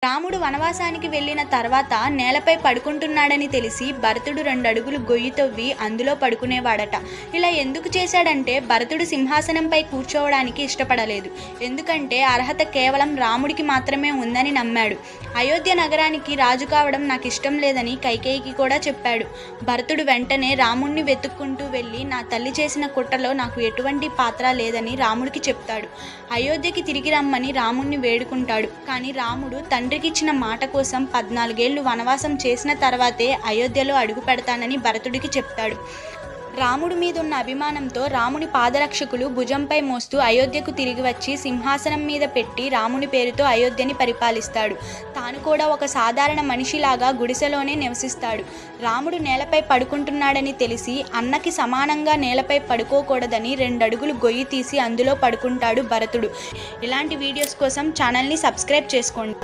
రాముడు వనవాసానికి వెళ్ళిన తర్వాత నేలపై పడుకుంటున్నాడని తెలిసి భరతుడు 2 అడుగులు గొయ్యి తవ్వి అందులో పడుకునేవాడట. ఇలా ఎందుకు చేశాడంటే భరతుడు సింహాసనంపై కూర్చోవడానికి ఇష్టపడలేదు. ఎందుకంటే అర్హత కేవలం రాముడికి మాత్రమే ఉందని నమ్మాడు. అయోధ్య నగరానికి రాజు కావడం నాకు ఇష్టం లేదని కైకేయికి కూడా చెప్పాడు. భరతుడు వెంటనే రాముణ్ణి వెతుక్కుంటూ వెళ్ళి నా తల్లి చేసిన కుట్రలో నాకు ఎటువంటి పాత్ర లేదని రాముడికి చెప్తాడు. అయోధ్యకి తిరిగి రమ్మని రాముణ్ణి వేడుకుంటాడు. కానీ రాముడు తండ్రికిచ్చిన మాట కోసం 14 ఏళ్లు వనవాసం చేసిన తర్వాతే అయోధ్యలో అడుగు పెడతానని భరతుడికి చెప్తాడు. రాముడి మీదున్న అభిమానంతో రాముని పాదరక్షకులు భుజంపై మోస్తూ అయోధ్యకు తిరిగి వచ్చి సింహాసనం మీద పెట్టి రాముని పేరుతో అయోధ్యని పరిపాలిస్తాడు. తాను కూడా ఒక సాధారణ మనిషిలాగా గుడిసెలోనే నివసిస్తాడు. రాముడు నేలపై పడుకుంటున్నాడని తెలిసి అన్నకి సమానంగా నేలపై పడుకోకూడదని 2 అడుగులు గొయ్యి తీసి అందులో పడుకుంటాడు భరతుడు. ఇలాంటి వీడియోస్ కోసం ఛానల్ని సబ్స్క్రైబ్ చేసుకోండి.